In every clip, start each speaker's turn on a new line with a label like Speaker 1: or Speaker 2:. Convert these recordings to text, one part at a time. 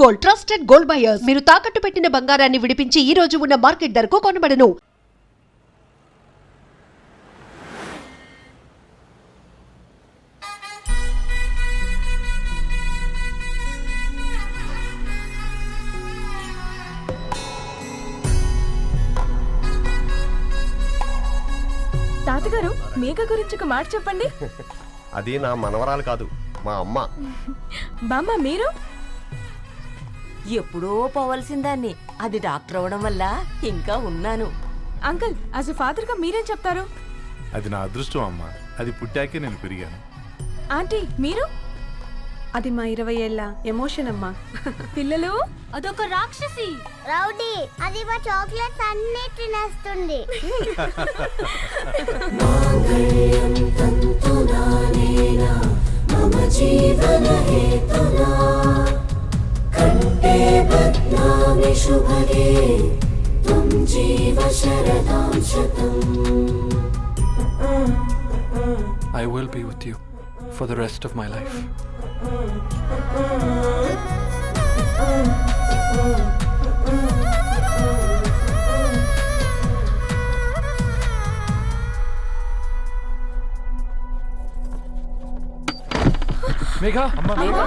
Speaker 1: Gold, trusted gold buyers. మీరు తాకట్టు పెట్టిన బంగారాన్ని విడిపించి ఈ రోజు ఉన్న మార్కెట్ ధరకు కొనబడను.
Speaker 2: తాతగారు, మేఘ గురించి ఒక మాట చెప్పండి.
Speaker 3: అది నా మనవరాలు కాదు, మా అమ్మ.
Speaker 2: బామ్మ, మీరు
Speaker 4: ఎప్పుడో పోవలసిందాన్ని, అది డాక్టర్ అవడం వల్ల ఇంకా ఉన్నాను.
Speaker 2: అంకుల్, యాజ్ ఎ ఫాదర్ గా మీరేం చెప్తారు?
Speaker 5: అది నా అదృష్టం అమ్మా, అది పుట్టాకే నేను పెరిగాను.
Speaker 2: ఆంటీ, మీరు?
Speaker 6: అది మా 20 ఏళ్ల ఎమోషన్ అమ్మా.
Speaker 2: పిల్లలు,
Speaker 7: అదొక రాక్షసి రౌడీ, అది మా చాక్లెట్స్ అన్ని తినేస్తుంది.
Speaker 8: I will be with you for the rest of my life. Megha, amma Megha.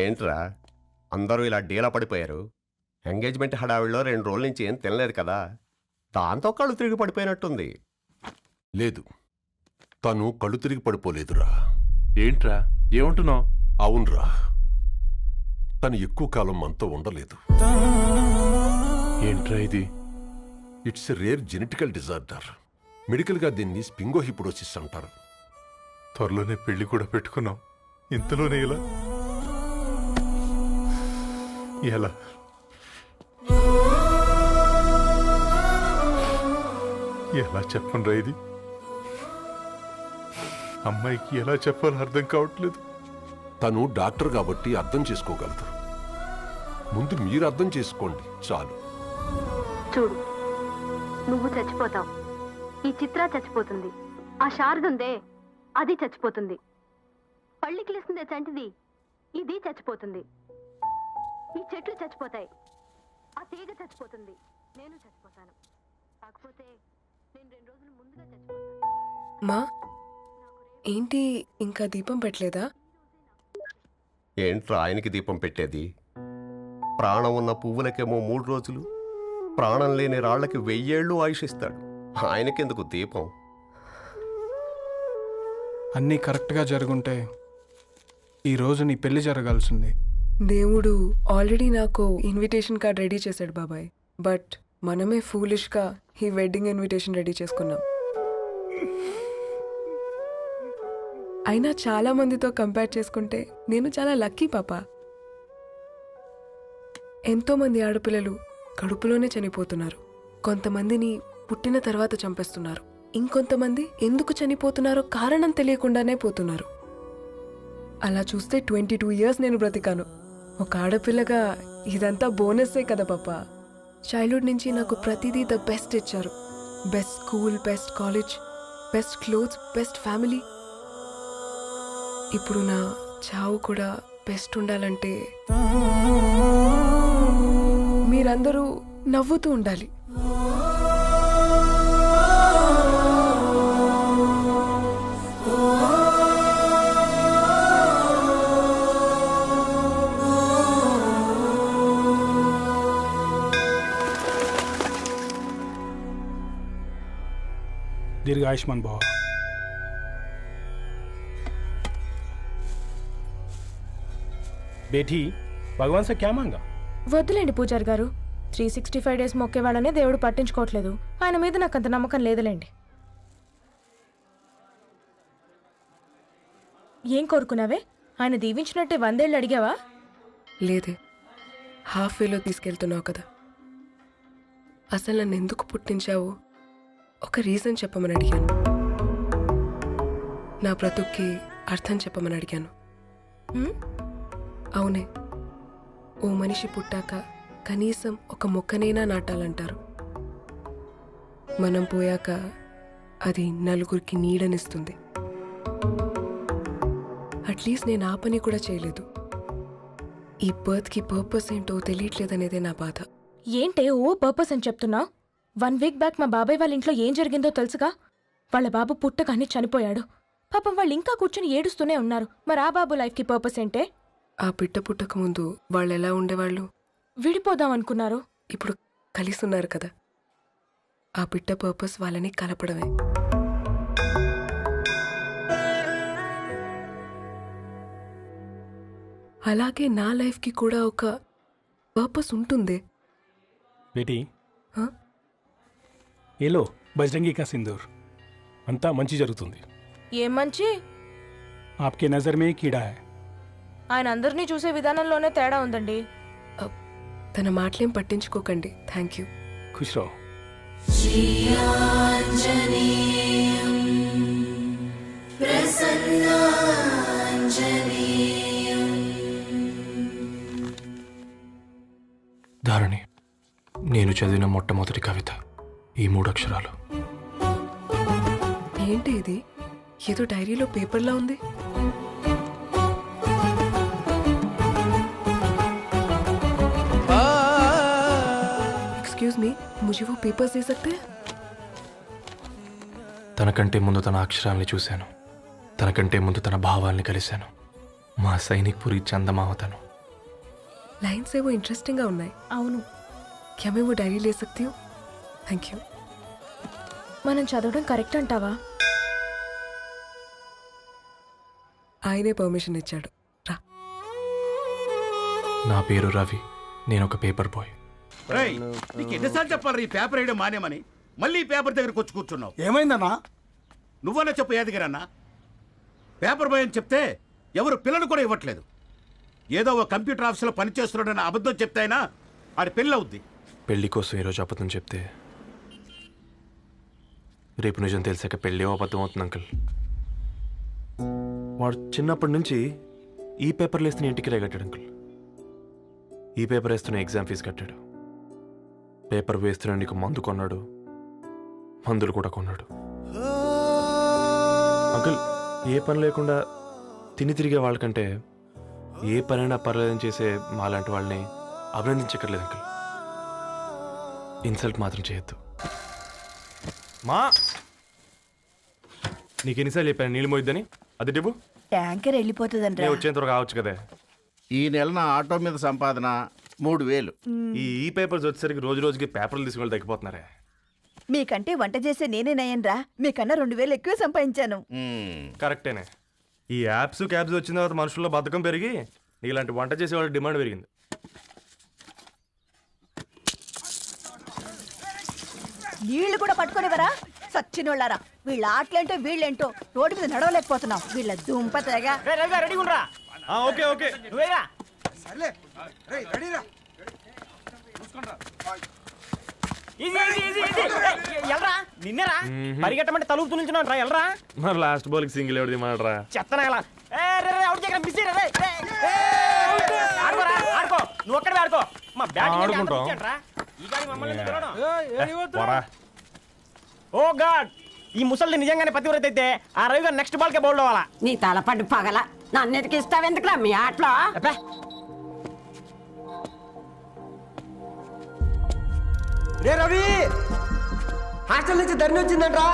Speaker 3: ఏంట్రా అందరూ ఇలా డీలా పడిపోయారు? ఎంగేజ్మెంట్ హడావిడిలో 2 రోజుల నుంచి ఏం తినలేదు కదా, దాంతో కళ్ళు తిరిగి పడిపోయినట్టుంది.
Speaker 9: లేదు, తను కళ్ళు తిరిగి పడిపోలేదురా.
Speaker 5: ఏంట్రా ఏమంటున్నావు?
Speaker 9: అవునరా, తను ఎక్కువ కాలం మనతో ఉండలేదు.
Speaker 5: ఏంట్రా ఇది?
Speaker 9: It's a rare genetical disorder. మెడికల్గా దీన్ని స్పింగోహిపోడోసిస్ అంటారు.
Speaker 5: త్వరలోనే పెళ్లి కూడా పెట్టుకున్నాం, ఇంతలోనే ఇలా ఎలా? ఎలా చెప్పనురా ఇది? అమ్మాయికి ఎలా చెప్పాలో అర్థం కావట్లేదు.
Speaker 9: తను డాక్టర్ కాబట్టి అర్థం చేసుకోగలదు. ముందు మీరు అర్థం చేసుకోండి చాలు.
Speaker 10: చూడు, నువ్వు చచ్చిపోతావు, ఈ చిత్ర చచ్చిపోతుంది, ఆ శారదుందే అది చచ్చిపోతుంది, పళ్ళికిలిస్తుందే చంటిది ఇది చచ్చిపోతుంది, ఈ చెట్లు చచ్చిపోతాయి, ఆ తీగ చచ్చిపోతుంది, నేను చచ్చిపోతాను. కాకపోతే నేను 2 రోజులు ముందుగా చచ్చిపోతాను.
Speaker 6: మా ఏంటి, ఇంకా దీపం పెట్టలేదా?
Speaker 3: ఏంట్రా ఆయనకి దీపం పెట్టేది? ప్రాణం ఉన్న పువ్వులకేమో 3 రోజులు, ప్రాణం లేని రాళ్లకి 1000 ఏళ్ళు ఆయుషిస్తాడు. ఆయనకెందుకు దీపం?
Speaker 8: అన్నీ కరెక్ట్గా జరుగుంటే ఈరోజు నీ పెళ్లి జరగాల్సింది.
Speaker 6: దేవుడు ఆల్రెడీ నాకు ఇన్విటేషన్ కార్డ్ రెడీ చేశాడు బాబాయ్. బట్ మనమే ఫూలిష్గా ఈ వెడ్డింగ్ ఇన్విటేషన్ రెడీ చేసుకున్నాం. అయినా చాలా మందితో కంపేర్ చేసుకుంటే నేను చాలా లక్కీ పాప. ఎంతోమంది ఆడపిల్లలు కడుపులోనే చనిపోతున్నారు, కొంతమందిని పుట్టిన తర్వాత చంపేస్తున్నారు, ఇంకొంతమంది ఎందుకు చనిపోతున్నారో కారణం తెలియకుండానే పోతున్నారు. అలా చూస్తే 22 ఇయర్స్ నేను బ్రతికాను. ఒక ఆడపిల్లగా ఇదంతా బోనస్సే కదా పాప. చైల్డ్హుడ్ నుంచి నాకు ప్రతిదీ ద బెస్ట్ ఇచ్చారు. Best school, best college, best clothes, best family. ఇప్పుడు నా చావు కూడా బెస్ట్ ఉండాలంటే మీరందరూ నవ్వుతూ ఉండాలి.
Speaker 11: दीर्घ आयुष्मान भव. बेटी, भगवान से क्या मांगा?
Speaker 2: వద్దులేండి పూజారి గారు, 365 డేస్ మొక్కే వాళ్ళనే దేవుడు పట్టించుకోవట్లేదు. ఆయన మీద నాకు అంత నమ్మకం లేదులేండి. ఏం కోరుకున్నావే? ఆయన దీవించినట్టే 100 ఏళ్ళు అడిగావా?
Speaker 6: లేదే, హాఫ్ వేలో తీసుకెళ్తున్నావు కదా. అసలు నన్ను ఎందుకు పుట్టించావు, ఒక రీజన్ చెప్పమని అడిగాను. నా బ్రతుక్కి అర్థం చెప్పమని అడిగాను. అవునే, ఓ మనిషి పుట్టాక కనీసం ఒక మొక్కనైనా నాటాలంటారు. మనం పోయాక అది నలుగురికి నీడనిస్తుంది. అట్లీస్ట్ నేను ఆ పని కూడా చేయలేదు. ఈ బర్త్కి పర్పస్ ఏంటో తెలియట్లేదనేదే నా బాధ.
Speaker 2: ఏంటే ఓ పర్పస్ అని చెప్తున్నా? 1 వీక్ బ్యాక్ మా బాబాయ్ వాళ్ళ ఇంట్లో ఏం జరిగిందో తెలుసుగా? వాళ్ళ బాబు పుట్టగానే చనిపోయాడు. పాపం వాళ్ళు ఇంకా కూర్చొని ఏడుస్తూనే ఉన్నారు. మరి ఆ బాబు లైఫ్కి పర్పస్ ఏంటే?
Speaker 6: ఆ బిడ్డ పుట్టక ముందు వాళ్ళు ఎలా ఉండేవాళ్ళు?
Speaker 2: విడిపోదాం అనుకున్నారు.
Speaker 6: ఇప్పుడు కలిసి ఉన్నారు కదా. ఆ బిడ్డ పర్పస్ వాళ్ళని కలపడమే. అలాగే నా లైఫ్కి కూడా ఒక పర్పస్ ఉంటుంది.
Speaker 11: बेटी
Speaker 6: हाँ?
Speaker 11: ये लो बजरंगी का सिंदूर अंता मंची जరుగుతుంది.
Speaker 2: ఏం మంచి?
Speaker 11: आपके नजर में कीड़ा है.
Speaker 2: ఆయన అందరినీ చూసే విధానంలోనే తేడా ఉందండి.
Speaker 6: తన మాటలేం పట్టించుకోకండి. Thank you.
Speaker 11: खुश रहो. ధారణి, నేను చదివిన మొట్టమొదటి కవిత ఈ 3 అక్షరాలు.
Speaker 6: ఏంటి ఇది? ఏదో డైరీలో పేపర్లా ఉంది. एक्सक्यूज मी, मुझे वो पेपर्स दे सकते हैं?
Speaker 11: తనకంటే ముందు తన అక్షరాల్ని చూశాను. తనకంటే ముందు తన భావాల్ని కలిశాను. మా సైనిక్ పురి చందమావతను.
Speaker 6: लाइन्स वो इंटरेस्टिंग గా ఉన్నాయి.
Speaker 2: అవును.
Speaker 6: क्या मैं वो डायरी ले सकती हूँ? Thank you.
Speaker 2: మనం చదవడం కరెక్ట్ అంటావా?
Speaker 6: ఆయనే పర్మిషన్ ఇచ్చాడు. రా.
Speaker 11: నా పేరు రవి. నేను ఒక పేపర్ బాయ్.
Speaker 12: నీకు ఎన్నిసార్లు చెప్పాలి ఈ పేపర్ వేయడం మానేమని? మళ్ళీ ఈ పేపర్ దగ్గరకు వచ్చి కూర్చున్నావు.
Speaker 13: ఏమైందన్నా?
Speaker 12: నువ్వన్నా చెప్పు యాదగిరన్నా. పేపర్ బాయ్ అని చెప్తే ఎవరు పిల్లలు కూడా ఇవ్వట్లేదు. ఏదో ఒక కంప్యూటర్ ఆఫీసులో పనిచేస్తున్నాడన్న అబద్ధం చెప్తే అయినా ఆడి పెళ్ళి అవుద్ది.
Speaker 11: పెళ్లి కోసం ఈరోజు అబద్ధం చెప్తే రేపు నిజం తెలిసాక పెళ్ళి అబద్ధం అవుతుంది అంకుల్. వాడు చిన్నప్పటి నుంచి ఈ పేపర్లు వేస్తున్న ఇంటికి రేగట్టాడు అంకుల్. ఈ పేపర్ వేస్తున్న ఎగ్జామ్ ఫీజు కట్టాడు. పేపర్ వేస్తున్న నీకు మందు కొన్నాడు. మందులు కూడా కొన్నాడు. అంకుల్, ఏ పని లేకుండా తిని తిరిగే వాళ్ళకంటే ఏ పనైనా పర్లేదని చేసే మాలాంటి వాళ్ళని అభినందించక్కర్లేదు అంకుల్. ఇన్సల్ట్ మాత్రం చేయొద్దు. మా నీకు ఎన్నిసార్లు చెప్పాను నీళ్ళు మోయిద్దని? అది డిబు
Speaker 4: ట్యాంకర్ వెళ్ళిపోతుందండి.
Speaker 11: వచ్చేంత వరకు కావచ్చు కదా.
Speaker 12: ఈ నెల నా ఆటో మీద సంపాదన 3000.
Speaker 11: ఈ పేపర్స్ వచ్చేసరికి రోజు రోజుకి పేపర్లు తీసుకుని తగ్గిపోతున్నారే.
Speaker 4: మీకంటే వంట చేసే నేనే నయ్యనరా. మీకన్నా 2000 ఎక్కువ సంపాదించాను.
Speaker 11: కరెక్టేనే. ఈ యాప్స్ క్యాబ్స్ వచ్చిన తర్వాత మనుషుల్లో బద్ధకం పెరిగి ఇలాంటి వంట చేసే వాళ్ళ డిమాండ్ పెరిగింది.
Speaker 4: నీళ్లు కూడా పట్టుకునేవరా సచ్చినోళ్ళారా. వీళ్ళ ఆటలేంటో వీళ్ళేంటో రోడ్డు మీద నడవలేకపోతున్నాం. వీళ్ళ దుంప తెగ.
Speaker 11: ఓకే ఓకే
Speaker 13: నిన్నరా పరిగెట్టమంటే తలుపు తులించున్నా ఎల్రా.
Speaker 11: మరి లాస్ట్ బాల్ కి సింగిల్ ఎవరిది మాడరా?
Speaker 13: చెత్తనా ఎలా ఆడుకో. నువ్వు ఒక్కడే ఆడుకో. మా ఓ గాడ్, ఈ ముసలి నిజంగానే పతివ్రత అయితే ఆ రవి గారు నెక్స్ట్ బాల్ కే బౌల్డ్ అవ్వాలా.
Speaker 4: నీ తలపండు పగల నన్నిటికి ఇస్తావెందుకురా మీ ఆటలో?
Speaker 13: రే రవి, హాస్టల్ నుంచి ధరణి వచ్చిందంట్రా.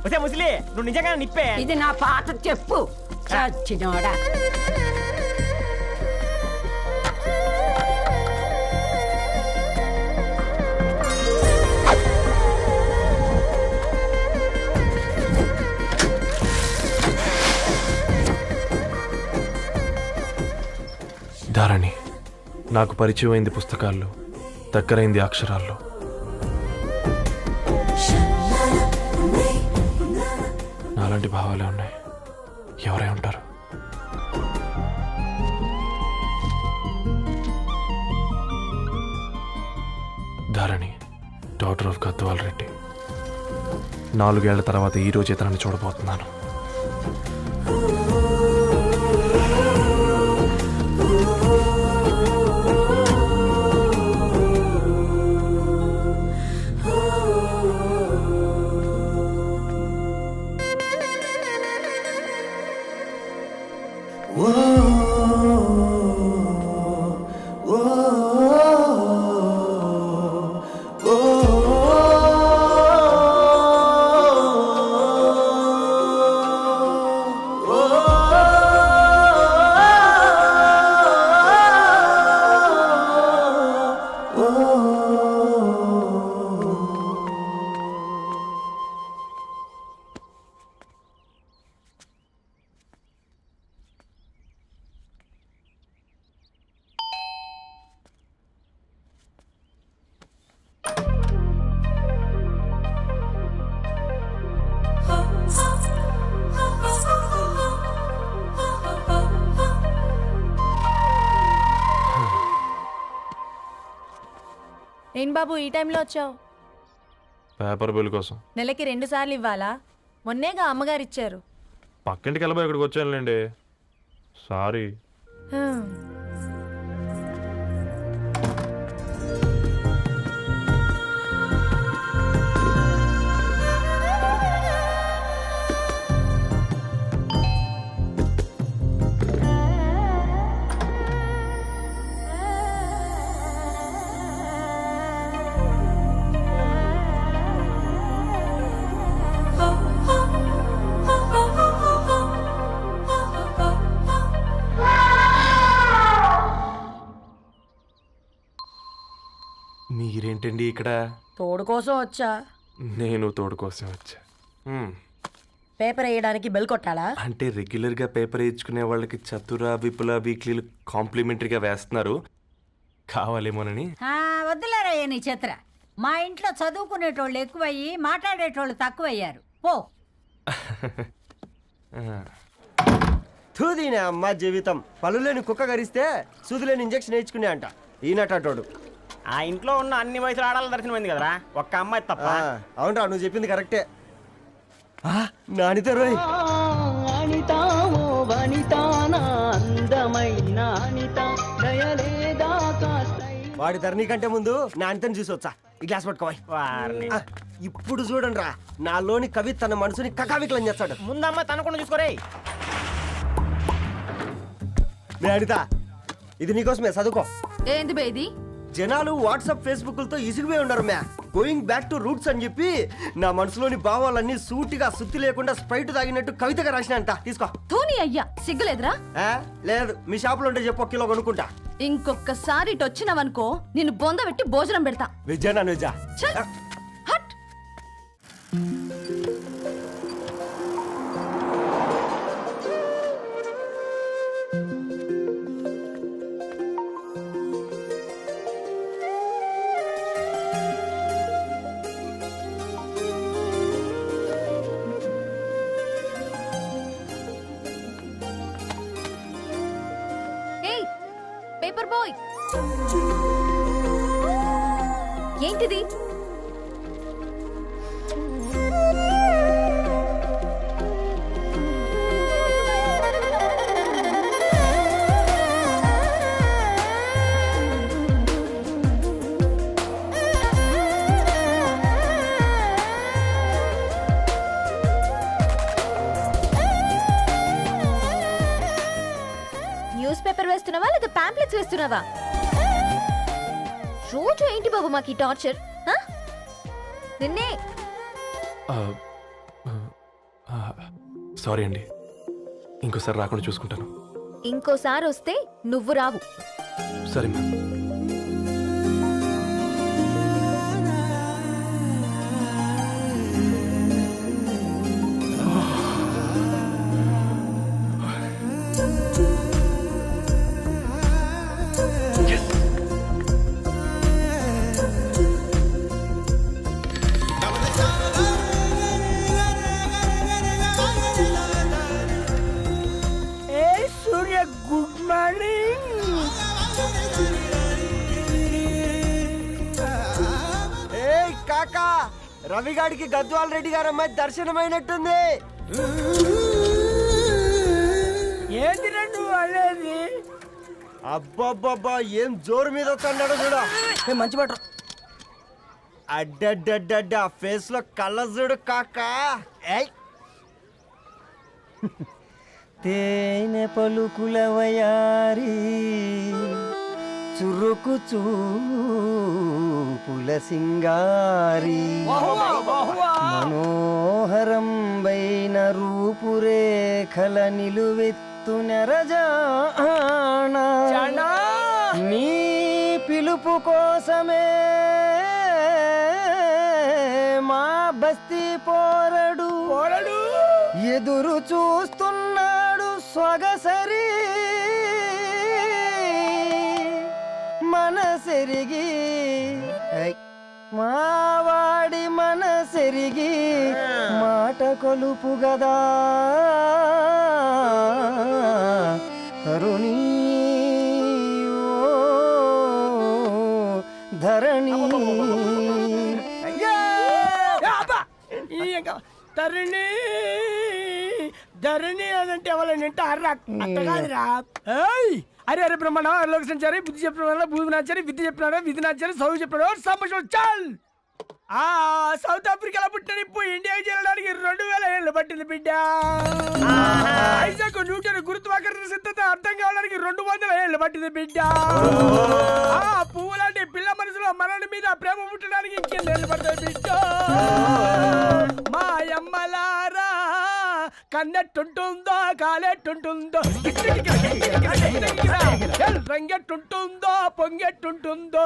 Speaker 13: ఒసే ముసలి, నువ్వు నిజంగానే నిప్పే.
Speaker 4: ఇది నా పాత చెప్పు చచ్చినోడా.
Speaker 11: ధారణి, నాకు పరిచయం అయింది పుస్తకాల్లో, దగ్గరైంది అక్షరాల్లో. నాలాంటి భావాలే ఉన్నాయి. ఎవరై ఉంటారు? Dharani, daughter of Gadwal Reddy. 4 ఏళ్ల తర్వాత ఈ రోజు ఇతరాన్ని చూడబోతున్నాను.
Speaker 14: ఏం బాబు ఈ టైంలో వచ్చావు?
Speaker 11: పేపర్ బిల్ కోసం.
Speaker 14: నెలకి 2 సార్లు ఇవ్వాలా? మొన్నేగా అమ్మగారు ఇచ్చారు.
Speaker 11: పక్కింటికి వెళ్ళబోయి ఇక్కడికి వచ్చానులేండి. సారీ. మీరేంటండి ఇక్కడ?
Speaker 15: తోడు కోసం వచ్చా.
Speaker 11: నేను తోడు కోసం వచ్చా.
Speaker 15: పేపర్ వేయడానికి బెల్ కొట్టాలా?
Speaker 11: అంటే రెగ్యులర్గా పేపర్ వేయించుకునే వాళ్ళకి చతుర విపుల వీక్లీలు కాంప్లిమెంటరీగా వేస్తున్నారు, కావాలేమోనని.
Speaker 16: వద్దులేరా నీ చిత్ర. మా ఇంట్లో చదువుకునేటోళ్ళు ఎక్కువయ్యి మాట్లాడేటోళ్ళు తక్కువయ్యారు. పో.
Speaker 17: తూదీనే అమ్మ జీవితం. పలులేని కుక్క గరిస్తే సూదులేని ఇంజక్షన్ వేయించుకునే అంట ఈనటోడు.
Speaker 13: ఆ ఇంట్లో ఉన్న అన్ని వయసులో ఆడాలి దర్శనమైంది కదరా, ఒక్క అమ్మాయి తప్ప.
Speaker 17: అవునరా, నువ్వు చెప్పింది కరెక్టే. నానిత రోయ్ వాడి ధరణి కంటే ముందు నానితని చూసి వచ్చా. ఈ గ్లాస్ పట్టుకోవాలి. ఇప్పుడు చూడండి రా, నాలోని కవి తన మనసుని కకావికలం చేస్తాడు.
Speaker 13: ముందమ్మ తనకుండా చూసుకోరే.
Speaker 17: నానిత, ఇది నీకోసమే, చదువుకో.
Speaker 14: ఏంది బేది?
Speaker 17: జనాలు వాట్సాప్ ఫేస్బుక్లతో ఇసిగిపోయి ఉన్నారు మ్యా. గోయింగ్ బ్యాక్ టు రూట్స్ అని చెప్పి నా మనసులోని భావాలన్నీ సూటిగా సుత్తి లేకుండా స్ప్రైట్ తాగినట్టు కవితగా రాసినంట. తీసుకో.
Speaker 14: తూని అయ్యా, సిగ్గులేదురా?
Speaker 17: లేదు, మీ షాపులో ఉంటే చెప్పు, 1 కిలో కొనుక్కుంటా.
Speaker 14: ఇంకొకసారి ఇటు వచ్చినావనుకో నిన్ను బొంద పెట్టి భోజనం పెడతా.
Speaker 17: వెజ్జా నాన్ వెజ్జా?
Speaker 14: హట్. పేపర్ బాయ్, ఏంటిది? న్యూస్ పేపర్ వేస్తున్నావా లేదా పాంప్లెట్స్ వేస్తున్నావా? రోజు ఏంటి బాబు మాకు ఈ టార్చర్? నిన్నే.
Speaker 11: సారీ అండి, ఇంకోసారి రాకుండా చూసుకుంటాను.
Speaker 14: ఇంకోసారి వస్తే నువ్వు రావు.
Speaker 11: సరే మ్యామ్.
Speaker 18: సూర్య, గుడ్ మార్నింగ్.
Speaker 17: రవిగాడికి గద్వాల్ రెడ్డి గారు అమ్మాయి దర్శనమైనట్టుంది.
Speaker 13: ఏంటి రెండు అనేది?
Speaker 17: అబ్బబ్బబ్బా ఏం జోరు మీద వస్తున్నాడో చూడ. మంచి బట్ట అడ్డడ్డడ్డ ఫేస్ లో కళ్ళ చూడు కాకా. తేనె పలుకుల వయారి చురుకు చూపుల సింగారి మనోహరం వైన రూపురేఖల నిలువెత్తు నెరజానా నీ పిలుపు కోసమే మా బస్తీ పోరడు ఎదురు చూస్తున్నాడు సొగసరి మనసెరిగి మావాడి మనసెరిగి మాట కొలుపు గదా తరుణీ ధరణి
Speaker 13: తరుణి ధరణి అదంటే ఎవరైనా అట్టగాదిరా. అరే అరే బ్రహ్మణ లోక సంచారి బుద్ధి చెప్పిన భూమినాచారి విద్య చెప్పినాడు విధినాచారి చదువు చెప్పినాడు సంభాషణ చాల్. సౌత్ ఆఫ్రికాలో పుట్టిన ఇప్పుడు ఇండియాకి చేరడానికి 2000 ఏళ్ళు పట్టింది బిడ్డ. ఐజాక్ న్యూటన్ గురుత్వాకర్షణ సిద్ధత అర్థం కావడానికి 200 ఏళ్ళు పట్టింది బిడ్డ. పువ్వు లాంటి పిల్ల మనసులో మరణి మీద ప్రేమ పుట్టడానికి ఇంకేళ్ళు పడుతుంది బిడ్డ. మా అమ్మలారా కన్నెట్టుంటుందో కాలెట్టుంటుందో రంగెట్టుంటుందో పొంగెట్టుంటుందో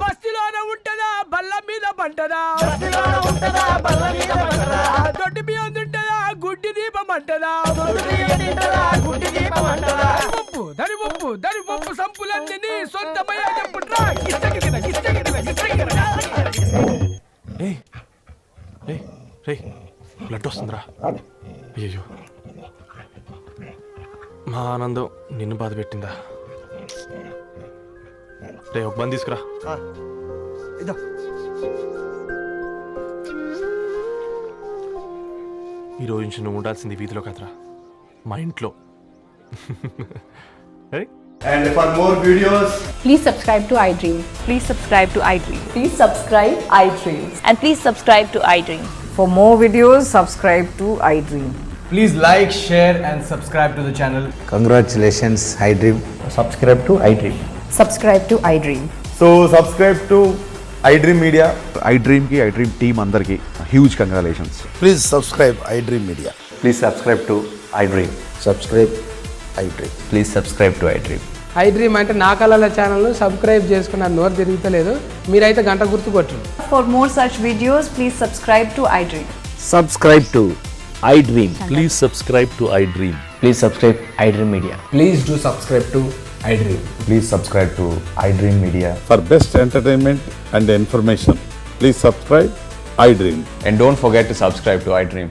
Speaker 13: బస్తిలోనే ఉంటదా బల్ల మీద పంటదా దొడ్డి బియ్యం తింటదా గుడ్డి దీపం అంటదా దరి పప్పు సంపులన్నీ సొంతమయ్యా చెప్పుట్రా.
Speaker 11: బ్లడ్ వస్తుందిరా. అయ్యో మా ఆనందం నిన్ను బాధ పెట్టిందా? రే ఒక బంద్ తీసుకురా. ఈరోజు నుంచి నువ్వు ఉండాల్సింది వీధిలో కదరా, మా ఇంట్లో.
Speaker 18: And for more videos,
Speaker 19: please subscribe to iDream. Please subscribe to iDream.
Speaker 20: Please subscribe iDream.
Speaker 19: And please subscribe to iDream.
Speaker 20: For more videos, subscribe to iDream.
Speaker 18: please like, share and subscribe to the channel.
Speaker 21: Congratulations, iDream. Subscribe to iDream.
Speaker 20: Subscribe to iDream.
Speaker 18: So subscribe to iDream Media.
Speaker 22: iDream ki iDream team andarki huge congratulations.
Speaker 21: Please subscribe iDream Media. Please subscribe to iDream. Subscribe iDream. Please subscribe to iDream.
Speaker 23: iDream అంటే నా కళల ఛానల్ను subscribe చేసుకున్న నోరు తిరుగుతలేదు, మీరైతే గంట గుర్తు కొట్టండి.
Speaker 20: For more such videos, please subscribe to iDream.
Speaker 21: Subscribe to iDream. Please subscribe to iDream. Please subscribe iDream Media.
Speaker 18: Please do subscribe to iDream.
Speaker 21: Please subscribe to iDream Media.
Speaker 24: For best entertainment and information, please subscribe iDream.
Speaker 21: And don't forget to subscribe to iDream.